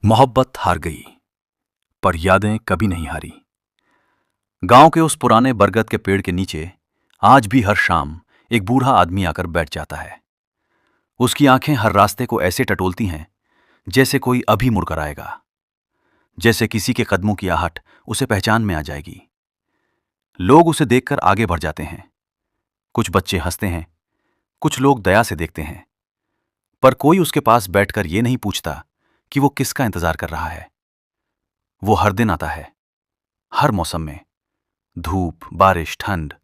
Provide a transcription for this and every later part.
मोहब्बत हार गई, पर यादें कभी नहीं हारी। गांव के उस पुराने बरगद के पेड़ के नीचे आज भी हर शाम एक बूढ़ा आदमी आकर बैठ जाता है। उसकी आंखें हर रास्ते को ऐसे टटोलती हैं जैसे कोई अभी मुड़कर आएगा, जैसे किसी के कदमों की आहट उसे पहचान में आ जाएगी। लोग उसे देखकर आगे बढ़ जाते हैं। कुछ बच्चे हंसते हैं, कुछ लोग दया से देखते हैं, पर कोई उसके पास बैठकर ये नहीं पूछता कि वो किसका इंतजार कर रहा है। वो हर दिन आता है, हर मौसम में, धूप, बारिश, ठंड,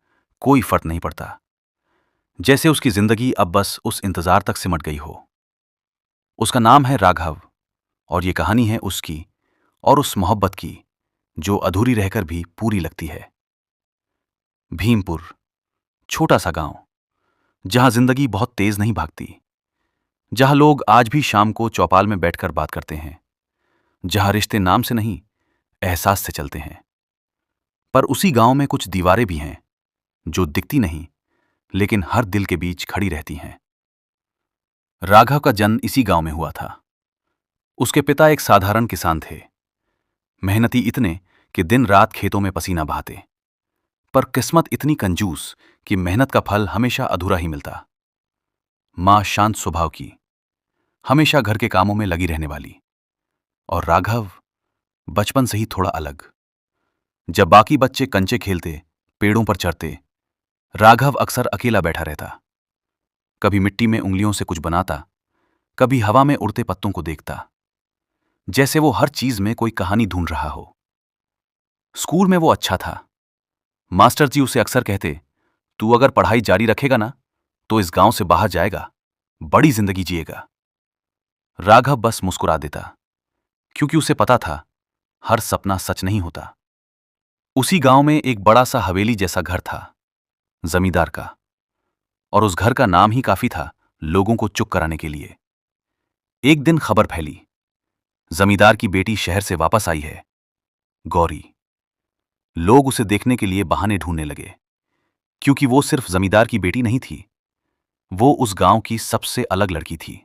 कोई फर्क नहीं पड़ता। जैसे उसकी जिंदगी अब बस उस इंतजार तक सिमट गई हो। उसका नाम है राघव, और ये कहानी है उसकी और उस मोहब्बत की जो अधूरी रहकर भी पूरी लगती है। भीमपुर, छोटा सा गांव, जहां जिंदगी बहुत तेज नहीं भागती, जहां लोग आज भी शाम को चौपाल में बैठकर बात करते हैं, जहां रिश्ते नाम से नहीं, एहसास से चलते हैं। पर उसी गांव में कुछ दीवारें भी हैं जो दिखती नहीं, लेकिन हर दिल के बीच खड़ी रहती हैं। राघव का जन्म इसी गांव में हुआ था। उसके पिता एक साधारण किसान थे, मेहनती इतने कि दिन रात खेतों में पसीना बहाते। पर किस्मत इतनी कंजूस कि मेहनत का फल हमेशा अधूरा ही मिलता। मां शांत स्वभाव की, हमेशा घर के कामों में लगी रहने वाली, और राघव बचपन से ही थोड़ा अलग। जब बाकी बच्चे कंचे खेलते, पेड़ों पर चढ़ते, राघव अक्सर अकेला बैठा रहता। कभी मिट्टी में उंगलियों से कुछ बनाता, कभी हवा में उड़ते पत्तों को देखता, जैसे वो हर चीज में कोई कहानी ढूंढ रहा हो। स्कूल में वो अच्छा था। मास्टर जी उसे अक्सर कहते, तू अगर पढ़ाई जारी रखेगा ना तो इस गांव से बाहर जाएगा, बड़ी जिंदगी जिएगा। राघव बस मुस्कुरा देता, क्योंकि उसे पता था हर सपना सच नहीं होता। उसी गांव में एक बड़ा सा हवेली जैसा घर था, जमींदार का, और उस घर का नाम ही काफी था लोगों को चुप कराने के लिए। एक दिन खबर फैली, जमींदार की बेटी शहर से वापस आई है, गौरी। लोग उसे देखने के लिए बहाने ढूंढने लगे, क्योंकि वो सिर्फ जमींदार की बेटी नहीं थी, वो उस गांव की सबसे अलग लड़की थी।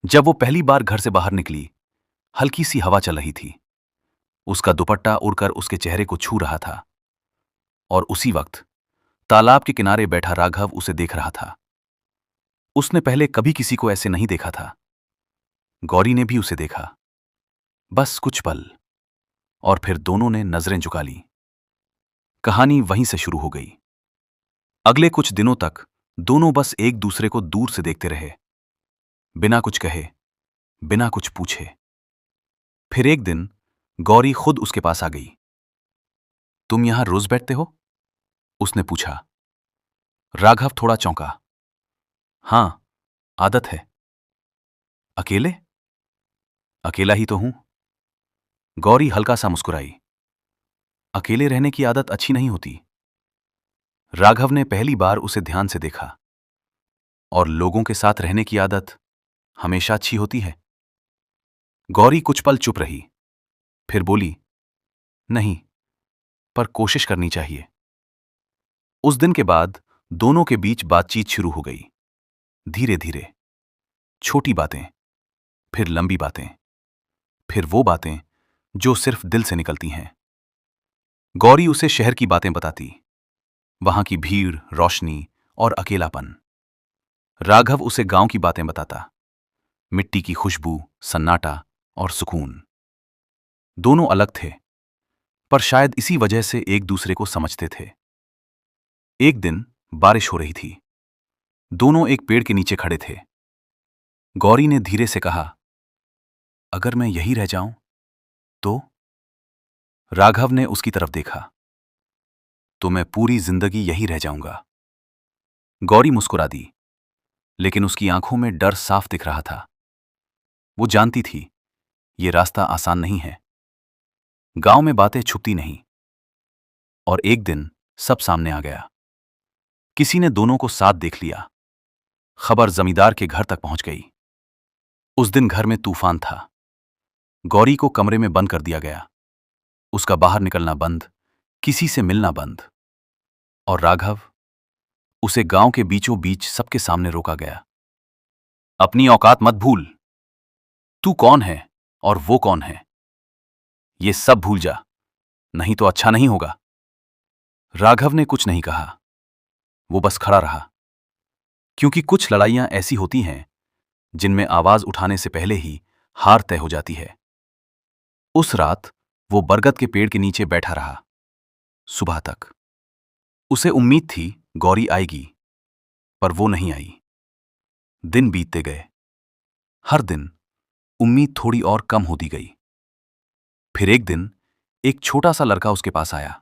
जब वो पहली बार घर से बाहर निकली, हल्की सी हवा चल रही थी। उसका दुपट्टा उड़कर उसके चेहरे को छू रहा था, और उसी वक्त तालाब के किनारे बैठा राघव उसे देख रहा था। उसने पहले कभी किसी को ऐसे नहीं देखा था। गौरी ने भी उसे देखा, बस कुछ पल, और फिर दोनों ने नजरें झुका ली। कहानी वहीं से शुरू हो गई। अगले कुछ दिनों तक दोनों बस एक दूसरे को दूर से देखते रहे, बिना कुछ कहे, बिना कुछ पूछे। फिर एक दिन गौरी खुद उसके पास आ गई। तुम यहां रोज बैठते हो? उसने पूछा। राघव थोड़ा चौंका। हां, आदत है। अकेले? अकेला ही तो हूं। गौरी हल्का सा मुस्कुराई। अकेले रहने की आदत अच्छी नहीं होती। राघव ने पहली बार उसे ध्यान से देखा। और लोगों के साथ रहने की आदत हमेशा अच्छी होती है। गौरी कुछ पल चुप रही, फिर बोली, नहीं, पर कोशिश करनी चाहिए। उस दिन के बाद दोनों के बीच बातचीत शुरू हो गई, धीरे धीरे। छोटी बातें, फिर लंबी बातें, फिर वो बातें जो सिर्फ दिल से निकलती हैं। गौरी उसे शहर की बातें बताती, वहां की भीड़, रोशनी और अकेलापन। राघव उसे गांव की बातें बताता, मिट्टी की खुशबू, सन्नाटा और सुकून। दोनों अलग थे, पर शायद इसी वजह से एक दूसरे को समझते थे। एक दिन बारिश हो रही थी। दोनों एक पेड़ के नीचे खड़े थे। गौरी ने धीरे से कहा, अगर मैं यहीं रह जाऊं तो? राघव ने उसकी तरफ देखा। तो मैं पूरी जिंदगी यहीं रह जाऊंगा। गौरी मुस्कुरा दी, लेकिन उसकी आंखों में डर साफ दिख रहा था। वो जानती थी ये रास्ता आसान नहीं है। गांव में बातें छुपती नहीं। और एक दिन सब सामने आ गया। किसी ने दोनों को साथ देख लिया। खबर जमींदार के घर तक पहुंच गई। उस दिन घर में तूफान था। गौरी को कमरे में बंद कर दिया गया। उसका बाहर निकलना बंद, किसी से मिलना बंद। और राघव, उसे गांव के बीचों बीच सबके सामने रोका गया। अपनी औकात मत भूल। तू कौन है और वो कौन है? ये सब भूल जा, नहीं तो अच्छा नहीं होगा। राघव ने कुछ नहीं कहा। वो बस खड़ा रहा, क्योंकि कुछ लड़ाइयां ऐसी होती हैं जिनमें आवाज उठाने से पहले ही हार तय हो जाती है। उस रात वो बरगद के पेड़ के नीचे बैठा रहा, सुबह तक। उसे उम्मीद थी गौरी आएगी, पर वो नहीं आई। दिन बीतते गए। हर दिन उम्मीद थोड़ी और कम होती गई। फिर एक दिन एक छोटा सा लड़का उसके पास आया।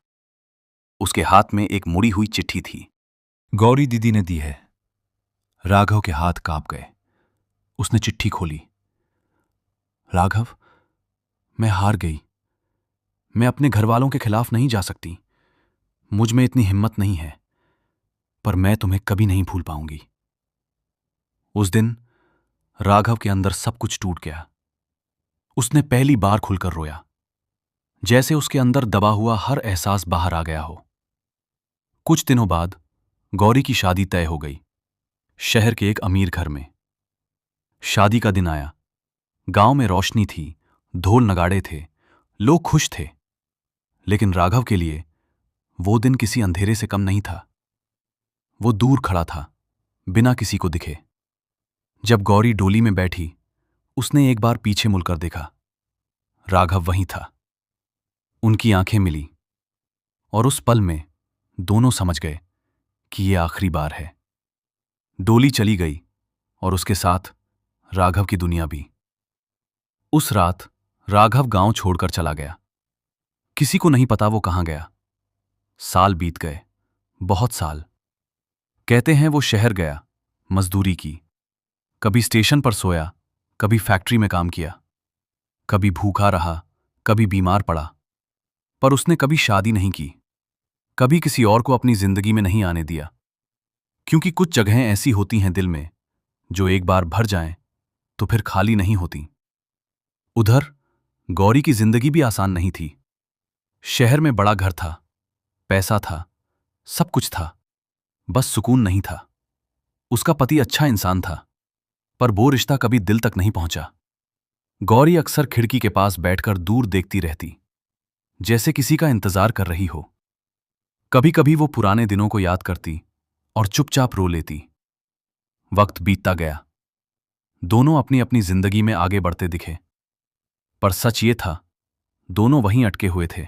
उसके हाथ में एक मुड़ी हुई चिट्ठी थी। गौरी दीदी ने दी है। राघव के हाथ कांप गए। उसने चिट्ठी खोली। राघव, मैं हार गई। मैं अपने घर वालों के खिलाफ नहीं जा सकती। मुझ में इतनी हिम्मत नहीं है, पर मैं तुम्हें कभी नहीं भूल पाऊंगी। उस दिन राघव के अंदर सब कुछ टूट गया। उसने पहली बार खुलकर रोया, जैसे उसके अंदर दबा हुआ हर एहसास बाहर आ गया हो। कुछ दिनों बाद गौरी की शादी तय हो गई, शहर के एक अमीर घर में। शादी का दिन आया। गांव में रोशनी थी, ढोल नगाड़े थे, लोग खुश थे। लेकिन राघव के लिए वो दिन किसी अंधेरे से कम नहीं था। वो दूर खड़ा था, बिना किसी को दिखे। जब गौरी डोली में बैठी, उसने एक बार पीछे मुड़कर देखा। राघव वहीं था। उनकी आंखें मिली, और उस पल में दोनों समझ गए कि ये आखिरी बार है। डोली चली गई, और उसके साथ राघव की दुनिया भी। उस रात राघव गांव छोड़कर चला गया। किसी को नहीं पता वो कहां गया। साल बीत गए, बहुत साल। कहते हैं वो शहर गया, मजदूरी की। कभी स्टेशन पर सोया, कभी फैक्ट्री में काम किया। कभी भूखा रहा, कभी बीमार पड़ा। पर उसने कभी शादी नहीं की, कभी किसी और को अपनी जिंदगी में नहीं आने दिया। क्योंकि कुछ जगहें ऐसी होती हैं दिल में, जो एक बार भर जाएं तो फिर खाली नहीं होती। उधर गौरी की जिंदगी भी आसान नहीं थी। शहर में बड़ा घर था, पैसा था, सब कुछ था, बस सुकून नहीं था। उसका पति अच्छा इंसान था, पर वो रिश्ता कभी दिल तक नहीं पहुंचा। गौरी अक्सर खिड़की के पास बैठकर दूर देखती रहती, जैसे किसी का इंतजार कर रही हो। कभी कभी वो पुराने दिनों को याद करती और चुपचाप रो लेती। वक्त बीतता गया। दोनों अपनी अपनी जिंदगी में आगे बढ़ते दिखे, पर सच ये था, दोनों वहीं अटके हुए थे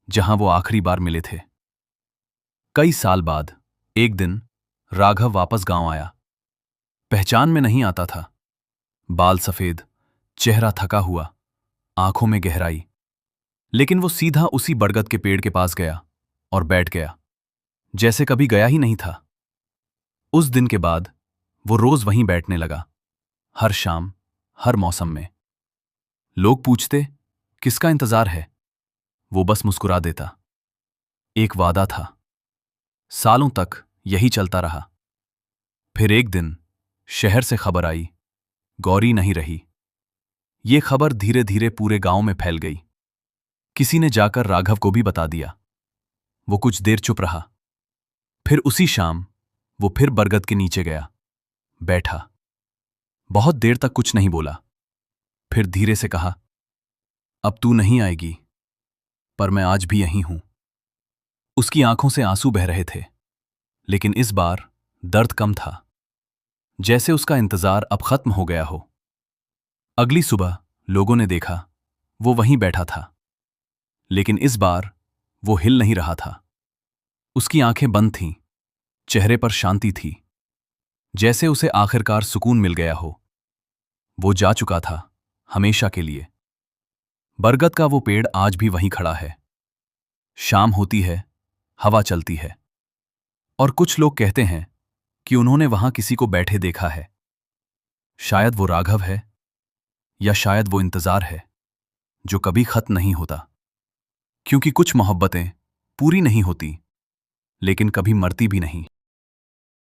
जहां वो आखिरी बार मिले थे। कई साल बाद एक दिन राघव वापस गांव आया। पहचान में नहीं आता था। बाल सफेद, चेहरा थका हुआ, आंखों में गहराई। लेकिन वो सीधा उसी बरगद के पेड़ के पास गया और बैठ गया, जैसे कभी गया ही नहीं था। उस दिन के बाद वो रोज वहीं बैठने लगा, हर शाम, हर मौसम में। लोग पूछते, किसका इंतजार है? वो बस मुस्कुरा देता। एक वादा था। सालों तक यही चलता रहा। फिर एक दिन शहर से खबर आई, गौरी नहीं रही। ये खबर धीरे धीरे पूरे गांव में फैल गई। किसी ने जाकर राघव को भी बता दिया। वो कुछ देर चुप रहा। फिर उसी शाम वो फिर बरगद के नीचे गया, बैठा। बहुत देर तक कुछ नहीं बोला। फिर धीरे से कहा, अब तू नहीं आएगी, पर मैं आज भी यहीं हूं। उसकी आंखों से आंसू बह रहे थे, लेकिन इस बार दर्द कम था, जैसे उसका इंतजार अब खत्म हो गया हो। अगली सुबह लोगों ने देखा, वो वहीं बैठा था, लेकिन इस बार वो हिल नहीं रहा था। उसकी आंखें बंद थीं, चेहरे पर शांति थी, जैसे उसे आखिरकार सुकून मिल गया हो। वो जा चुका था, हमेशा के लिए। बरगद का वो पेड़ आज भी वहीं खड़ा है। शाम होती है, हवा चलती है, और कुछ लोग कहते हैं कि उन्होंने वहां किसी को बैठे देखा है। शायद वो राघव है, या शायद वो इंतजार है जो कभी खत्म नहीं होता। क्योंकि कुछ मोहब्बतें पूरी नहीं होती, लेकिन कभी मरती भी नहीं।